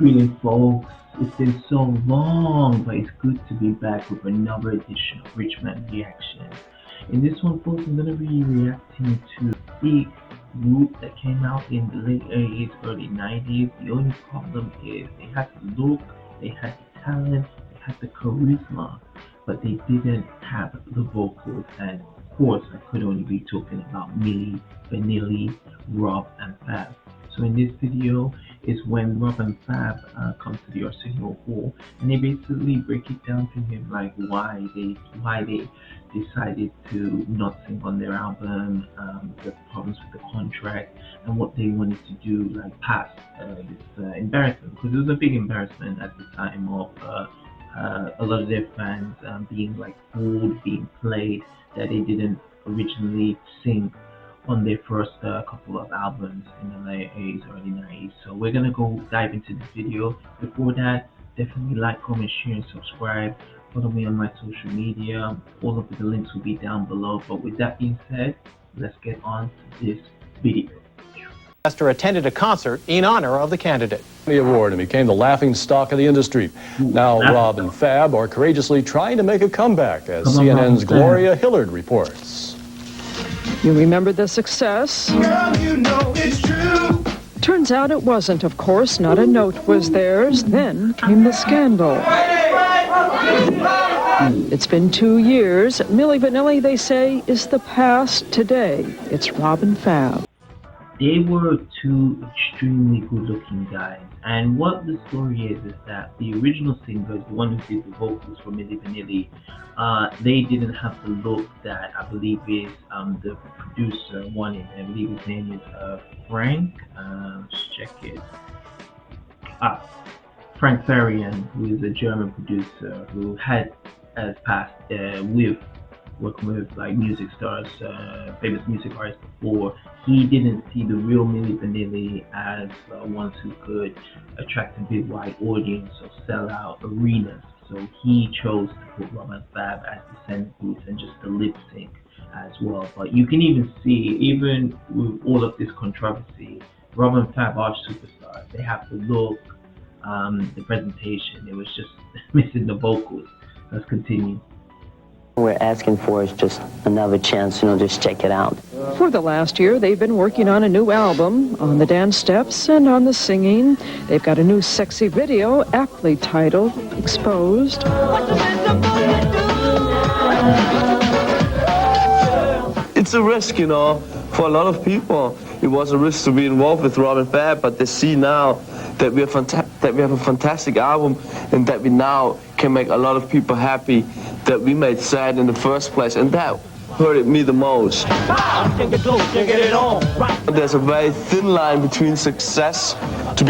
Greetings, folks. It's been so long, but it's good to be back with another edition of Richmond Reaction. In this one, folks, I'm gonna be reacting to a big group that came out in the late 80s, early 90s. The only problem is they had the look, they had the talent, they had the charisma, but they didn't have the vocals. And of course, I could only be talking about Milli Vanilli, Rob, and Fab. So in this video is when Rob and Fab come to the Arsenio Hall, and they basically break it down to him like why they decided to not sing on their album, the problems with the contract, and what they wanted to do like past this embarrassment, because it was a big embarrassment at the time of a lot of their fans being like fooled, being played, that they didn't originally sing on their first couple of albums in the late 80s, early 90s. So we're gonna go dive into this video. Before that, definitely like, comment, share, and subscribe. Follow me on my social media. All of the links will be down below. But with that being said, let's get on to this video. Attended a concert in honor of the candidate. The award and became the laughing stock of the industry. Now Rob and Fab are courageously trying to make a comeback, as CNN's Gloria Hillard reports. You remember the success? Girl, you know it's true. Turns out it wasn't, of course. Not a note was theirs. Then came the scandal. It's been 2 years. Milli Vanilli, they say, is the past today. It's Rob and Fab. They were two extremely good-looking guys, and what the story is that the original singers, the one who did the vocals for Milli Vanilli, they didn't have the look that I believe is the producer wanted. I believe his name is Frank. Let's check it. Frank Farian, who is a German producer who had passed with working with like music stars, famous music artists before. He didn't see the real Milli Vanilli as ones who could attract a big wide audience or sell out arenas. So he chose to put Rob and Fab as the center groups and just the lip sync as well. But you can even see, even with all of this controversy, Rob and Fab are superstars. They have the look, the presentation. It was just missing the vocals. Let's continue. We're asking for is just another chance, just check it out. For the last year, they've been working on a new album, on the dance steps and on the singing. They've got a new sexy video, aptly titled Exposed. It's a risk, for a lot of people. It was a risk to be involved with Rob and Fab, but they see now that we have a fantastic album and that we now can make a lot of people happy that we made sad in the first place, and that hurted me the most. There's a very thin line between success, to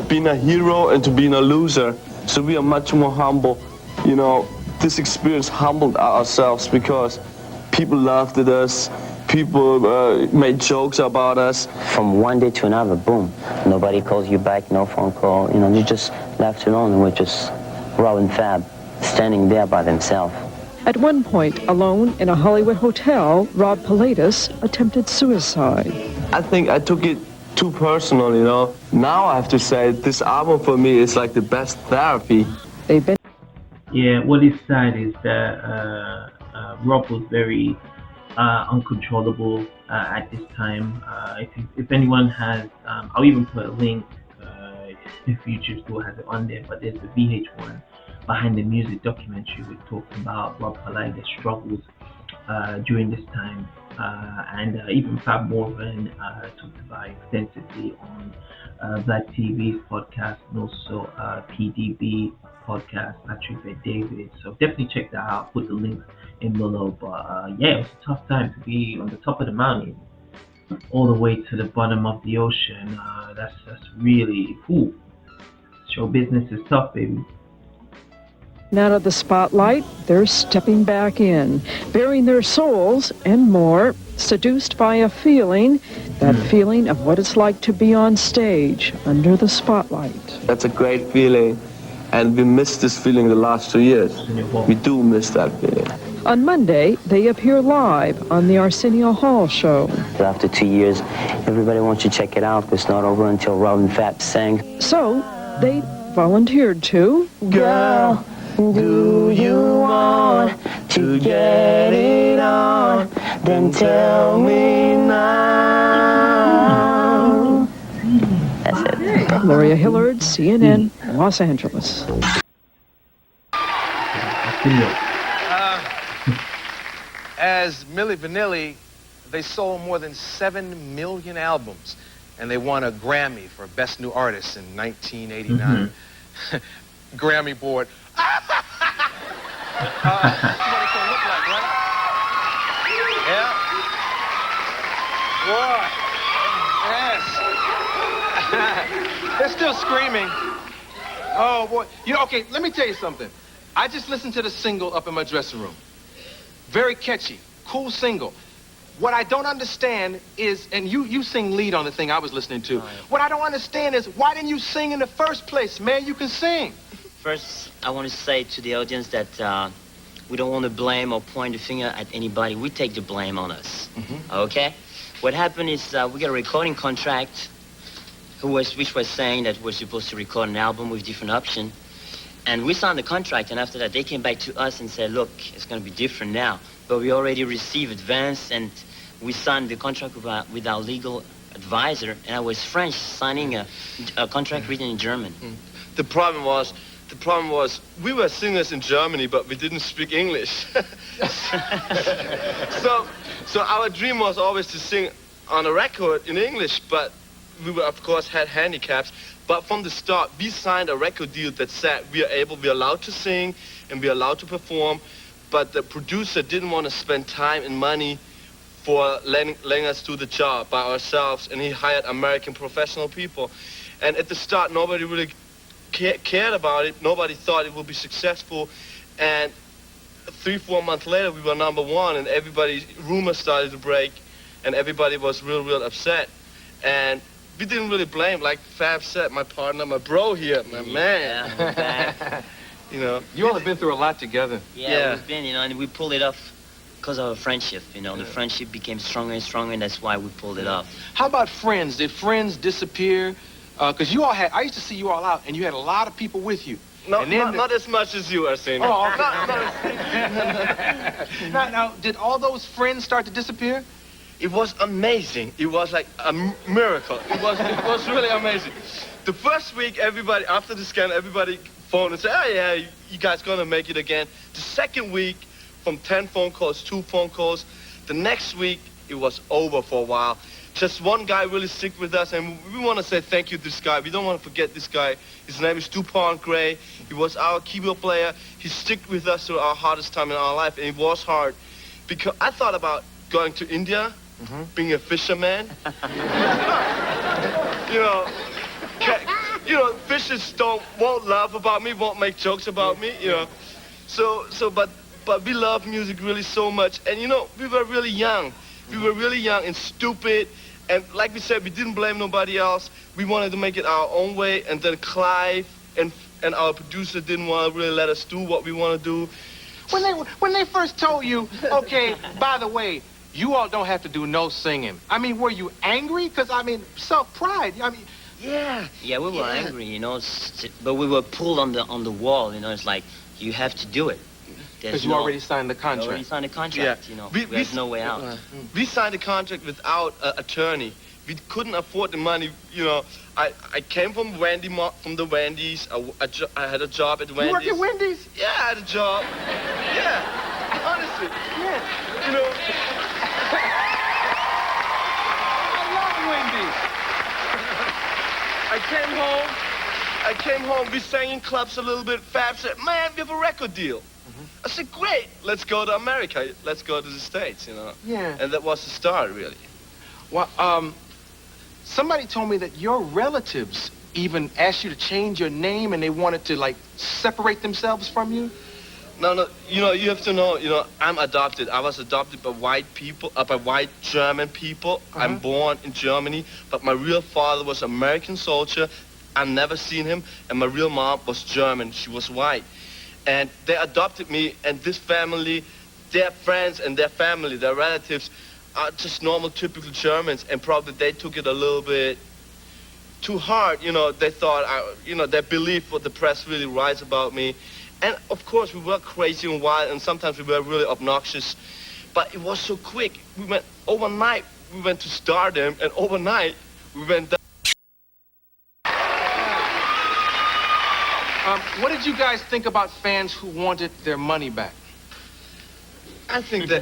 being a hero, and to being a loser. So we are much more humble. This experience humbled ourselves because people laughed at us. People made jokes about us. From one day to another, boom. Nobody calls you back, no phone call. You just left alone, and we're just Rob and Fab standing there by themselves. At one point, alone in a Hollywood hotel, Rob Pilatus attempted suicide. I think I took it too personal, Now I have to say this album for me is like the best therapy. They've been... Yeah, what is sad is that Rob was very uncontrollable at this time. If anyone has, I'll even put a link if YouTube still has it on there, but there's a VH1 Behind the Music documentary which talks about Rob Pilatus' struggles during this time, and even Fab Morgan talked about extensively on Black TV's podcast, and also PDB podcast, Patrick Bet-David. So definitely check that out. Put the links in below. But yeah, it was a tough time to be on the top of the mountain all the way to the bottom of the ocean. That's really cool. Show business is tough, baby. Out of the spotlight, they're stepping back in, bearing their souls and more, seduced by a feeling, that feeling of what it's like to be on stage, under the spotlight. That's a great feeling, and we missed this feeling the last 2 years. We do miss that feeling. On Monday, they appear live on the Arsenio Hall show. After 2 years, everybody wants to check it out. It's not over until Rob and Fab sang. So, They volunteered to. Girl, do you want to get it on? Then tell me now. That's it. Gloria Hillard, CNN, Los Angeles. As Milli Vanilli, they sold more than 7 million albums, and they won a Grammy for Best New Artist in 1989. Grammy board. What it's gonna look like, right? Yeah. Boy. Yes. They're still screaming. Oh, boy. You know, okay, let me tell you something. I just listened to the single up in my dressing room. Very catchy, cool single. What I don't understand is, and you sing lead on the thing I was listening to. Oh, yeah. What I don't understand is, why didn't you sing in the first place, man? You can sing. First, I want to say to the audience that we don't want to blame or point the finger at anybody. We take the blame on us, okay? What happened is we got a recording contract which was saying that we're supposed to record an album with different options. And we signed the contract, and after that, they came back to us and said, look, it's going to be different now. But we already received advance, and we signed the contract with our legal advisor, and I was French, signing a contract written in German. The problem was we were singers in Germany, but we didn't speak English. so our dream was always to sing on a record in English, but we were, of course, had handicaps. But from the start, we signed a record deal that said we're allowed to sing and we're allowed to perform, but the producer didn't want to spend time and money for letting us do the job by ourselves, and he hired American professional people. And at the start, nobody really cared about it. Nobody thought it would be successful. And 3-4 months later, we were #1, and rumors started to break, and everybody was real upset. And we didn't really blame, like Fab said, my partner, my bro here, my man. You know. You all have been through a lot together. Yeah, we've been, you know, and we pulled it off because of our friendship, you know. The friendship became stronger and stronger, and that's why we pulled it off. How about friends? Did friends disappear? Because you all I used to see you all out, and you had a lot of people with you. No, not as much as you, Arsenio. Oh, okay. Now, did all those friends start to disappear? It was amazing. It was like a miracle. It was really amazing. The first week, after the scan, everybody phoned and said, oh yeah, you guys gonna make it again. The second week, from 10 phone calls, 2 phone calls. The next week, it was over for a while. Just one guy really stuck with us, and we want to say thank you to this guy. We don't want to forget this guy. His name is DuPont Gray. He was our keyboard player. He stuck with us through our hardest time in our life, and it was hard. Because I thought about going to India, being a fisherman. you know, fishes won't laugh about me, won't make jokes about me, you know. But we love music really so much, and you know, we were really young. We were really young and stupid, and like we said, we didn't blame nobody else. We wanted to make it our own way, and then Clive and our producer didn't want to really let us do what we want to do. When they first told you, okay, by the way, you all don't have to do no singing. I mean, were you angry? Because, I mean, self-pride. I mean, yeah, we were angry, you know, but we were pulled on the wall, you know. It's like, you have to do it. Because you already signed the contract. Already signed the contract, you know. There's no way out. We signed a contract without an attorney. We couldn't afford the money, you know. I came from the Wendy's. I had a job at Wendy's. You work at Wendy's? Yeah, I had a job. Yeah, honestly. Yeah, you know. I love Wendy's. I came home. We sang in clubs a little bit. Fab said, man, we have a record deal. I said, great, let's go to America. Let's go to the States, you know. Yeah. And that was the start, really. Well, somebody told me that your relatives even asked you to change your name, and they wanted to, like, separate themselves from you? No, you know, you have to know, you know, I'm adopted. I was adopted by white people, by white German people. I'm born in Germany, but my real father was an American soldier. I've never seen him, and my real mom was German. She was white. And they adopted me, and this family, their friends and their family, their relatives, are just normal, typical Germans, and probably they took it a little bit too hard. You know, they thought, they believed what the press really writes about me. And of course, we were crazy and wild, and sometimes we were really obnoxious. But it was so quick. Overnight, we went to stardom, and overnight, we went down. What did you guys think about fans who wanted their money back? I think they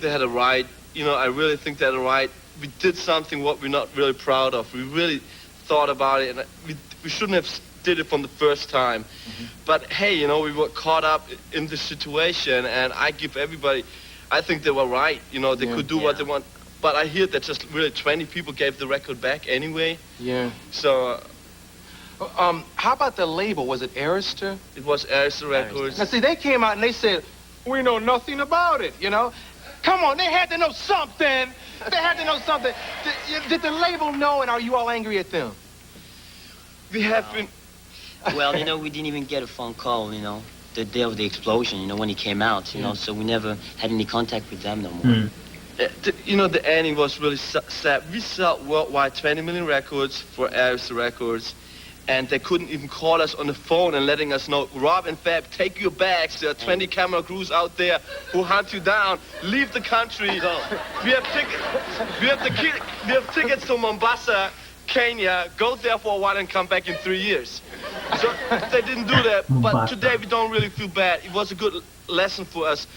had a right. You know, I really think they had a right. We did something what we're not really proud of. We really thought about it, and we shouldn't have did it from the first time. But hey, you know, we were caught up in the situation, and I give everybody, I think they were right. You know, they could do what they want. But I hear that just really 20 people gave the record back anyway. Yeah. So, how about the label? Was it Arista? it was Arista Records. Now, see, they came out and they said, we know nothing about it, you know? Come on, they had to know something. They had to know something. Did the label know, and are you all angry at them? We have been... Well, you know, we didn't even get a phone call, you know, the day of the explosion, you know, when he came out, you know, so we never had any contact with them no more. You know, the ending was really sad. We sold worldwide 20 million records for Arista Records, and they couldn't even call us on the phone and letting us know, Rob and Fab, take your bags. There are 20 camera crews out there who hunt you down. Leave the country. We have tickets to Mombasa, Kenya. Go there for a while and come back in 3 years. So they didn't do that. But today we don't really feel bad. It was a good lesson for us.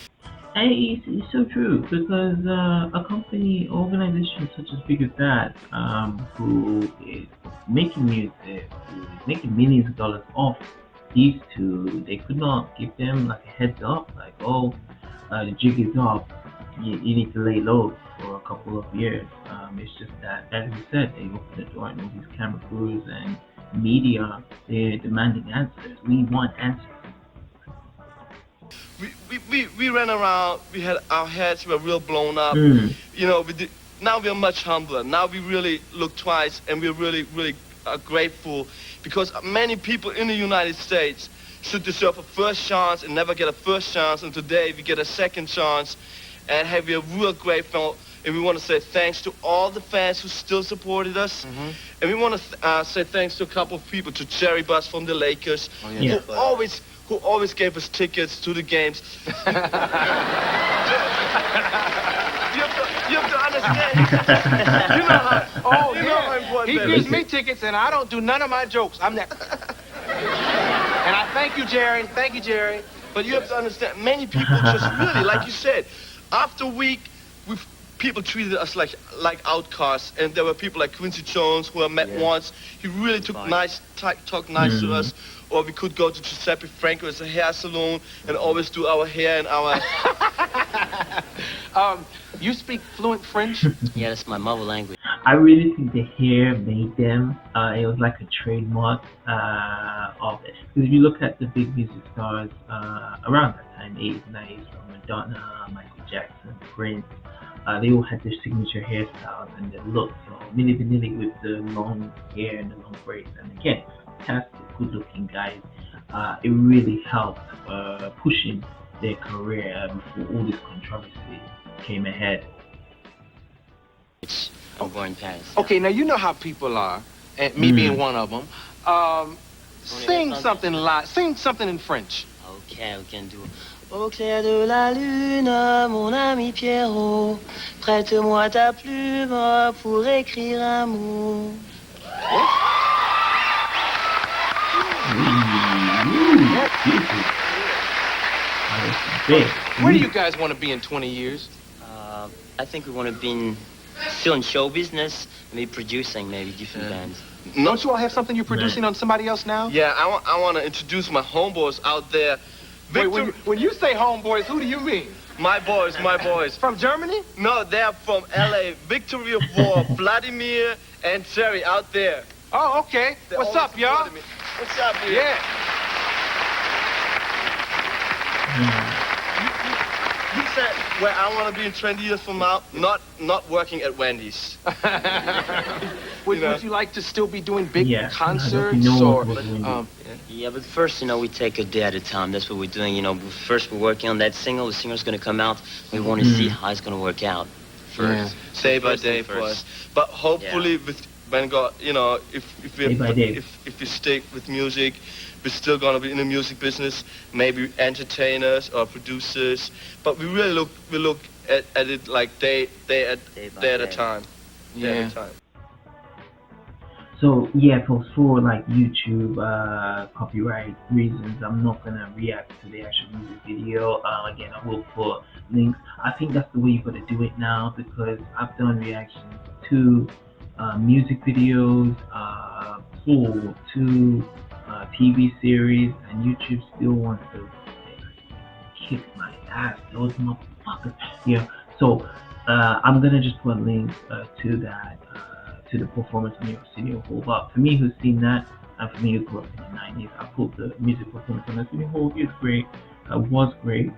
And it's so true, because a company, organization such as big as that, who is making music, who is making millions of dollars off these two, they could not give them like a heads up, like, the jig is up, you need to lay low for a couple of years. It's just that, as you said, they opened the door and all these camera crews and media, they're demanding answers. We want answers. We ran around, we had our heads were real blown up. You know, now we're much humbler. Now we really look twice, and we're really, really grateful, because many people in the United States should deserve a first chance and never get a first chance, and today we get a second chance. And hey, we're real grateful, and we want to say thanks to all the fans who still supported us. And we want to say thanks to a couple of people, to Jerry Buss from the Lakers, who always gave us tickets to the games. You have to understand. You know how, you know how important that He is. gives me tickets, and I don't do none of my jokes. I'm next. And I thank you, Jerry. Thank you, Jerry. But you have to understand, many people just really, like you said, after a week, people treated us like outcasts, and there were people like Quincy Jones who I met once. He really talked nice to us. Or we could go to Giuseppe Franco's hair salon and always do our hair and our... You speak fluent French? Yeah, that's my mother language. I really think the hair made them. It was like a trademark of it. Because if you look at the big music stars around that time, 80s, 90s, from Madonna, Michael Jackson, Prince, they all had their signature hairstyles and their looks. So Milli Vanilli with the long hair and the long braids, and again, fantastic, good-looking guys. It really helped pushing their career before all this controversy came ahead. I'm born in Paris. Okay, now you know how people are, and me being one of them. Sing something live. Sing something in French. Okay, we can do. Au clair de la lune, mon ami Pierrot, prête-moi ta plume pour écrire un mot. Where do you guys want to be in 20 years? I think we want to be still in show business, maybe producing maybe different bands. Don't you all have something you're producing on somebody else now? Yeah, I want to introduce my homeboys out there. Wait, when you say homeboys, who do you mean? My boys. From Germany? No, they're from L.A. Victory of War, Vladimir and Jerry out there. Oh, okay. What's up, y'all? What's up, dude? Yeah. He said where I want to be in 20 years from now, not working at Wendy's. Would you like to still be doing big concerts? Yeah, but first, you know, we take a day at a time. That's what we're doing. You know, first we're working on that single. The single's going to come out. We want to see how it's going to work out first. Day by day for us. But hopefully with when God, you know, if Day by day. if we stick with music, we're still gonna be in the music business, maybe entertainers or producers, but we really look at it like day at a time. Day at a time. So yeah, folks, for like YouTube copyright reasons, I'm not gonna react to the actual music video. Again, I will put links. I think that's the way you gotta do it now because I've done reactions to music videos, for to TV series, and YouTube still wants to kick my ass. Those motherfuckers. Yeah. So I'm gonna just put a link to that. To the performance on the Arsenio Hall. But for me, who's seen that, and for me who grew up in the 90s, I thought the music performance on Arsenio Hall is great, was great,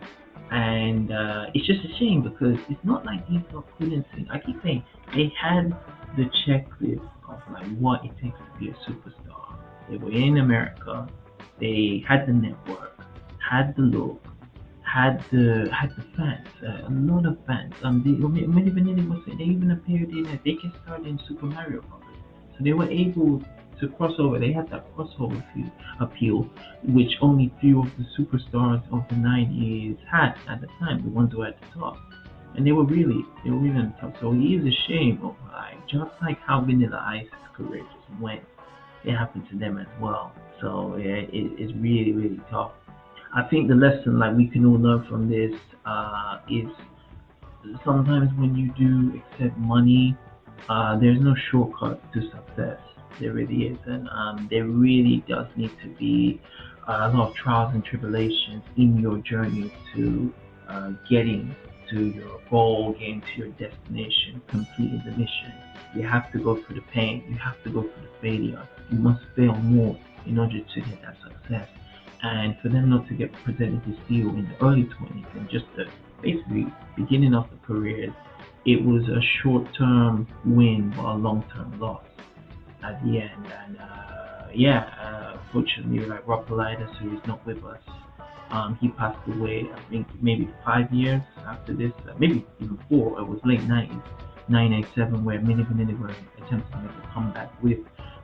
and it's just a shame because it's not like these guys couldn't sing. I keep saying they had the checklist of like what it takes to be a superstar. They were in America, they had the network, had the look, had the fans, a lot of fans. Milli Vanilli was they even appeared in it. They just started in Super Mario Brothers, so they were able to cross over. They had that crossover appeal, which only few of the superstars of the '90s had at the time. The ones who were at the top, and they were really on the top. So it is a shame of like just like how Vanilla Ice's career just went. It happened to them as well. So yeah, it's really tough. I think the lesson like we can all learn from this is sometimes when you do accept money, there's no shortcut to success. There really isn't. There really does need to be a lot of trials and tribulations in your journey to getting to your goal, getting to your destination, completing the mission. You have to go through the pain. You have to go through the failure. You must fail more in order to get that success. And for them not to get presented this deal in the early 20s and just the basically beginning of the careers, it was a short-term win but a long-term loss at the end. And fortunately, like Rob Politis, who is not with us, he passed away. I think maybe 5 years after this, maybe even 4. It was late 90s, 1997, where Milli Vanilli were attempting to make a comeback with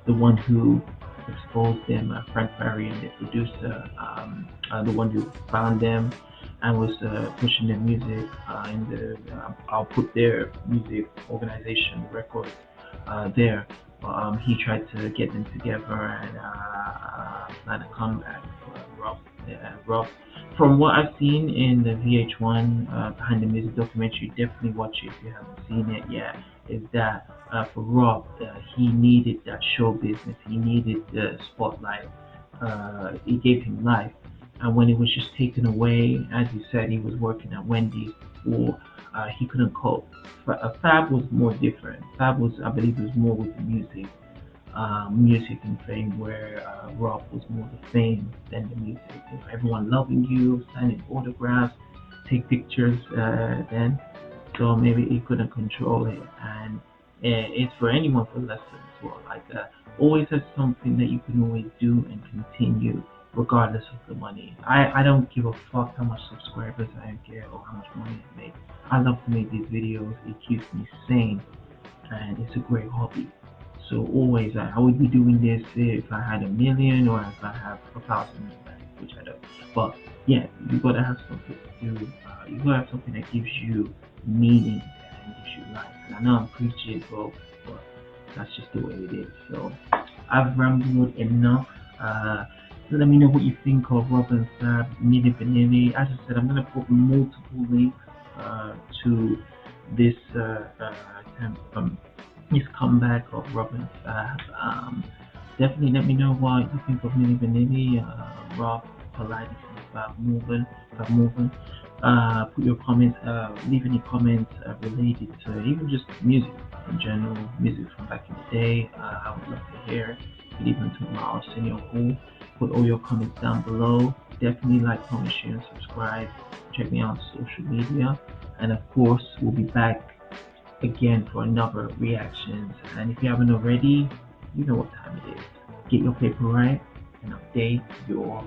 the one who exposed them, Frank Barry, and the producer, the one who found them and was pushing their music in the I'll put their music organization records there. But he tried to get them together and plan a comeback for Rob. From what I've seen in the VH1 Behind the Music documentary, definitely watch it if you haven't seen it yet. Is that for Rob, he needed that show business, he needed the spotlight, it gave him life. And when it was just taken away, as you said, he was working at Wendy's before, he couldn't cope. Fab was more different. Fab was, I believe, was more with the music and fame, where Rob was more the fame than the music. You know, everyone loving you, signing autographs, take pictures then. So maybe he couldn't control it. And it's for anyone for lesson as well. Like always have something that you can always do and continue regardless of the money. I don't give a fuck how much subscribers I get or how much money I make. I love to make these videos. It keeps me sane and it's a great hobby. So always I would be doing this if I had 1 million or if I have 1,000 in the bank, which I don't. But yeah, you gotta have something to do. You gotta have something that gives you meaning and gives you life. And I know I'm preaching, bro, but that's just the way it is. So I've rambled enough. Let me know what you think of Rob and Fab, Milli Vanilli. As I said, I'm gonna put multiple links to this this comeback of Rob and Fab. Definitely let me know what you think of Milli Vanilli, Rob Politis, and Fab Moving. Put your comments, leave any comments related to even just music in general, music from back in the day. I would love to hear. You could even talk about Arsenio Hall. Put all your comments down below. Definitely like, comment, share, and subscribe. Check me out on social media. And of course, we'll be back again for another reactions. And if you haven't already, you know what time it is. Get your paper right and update your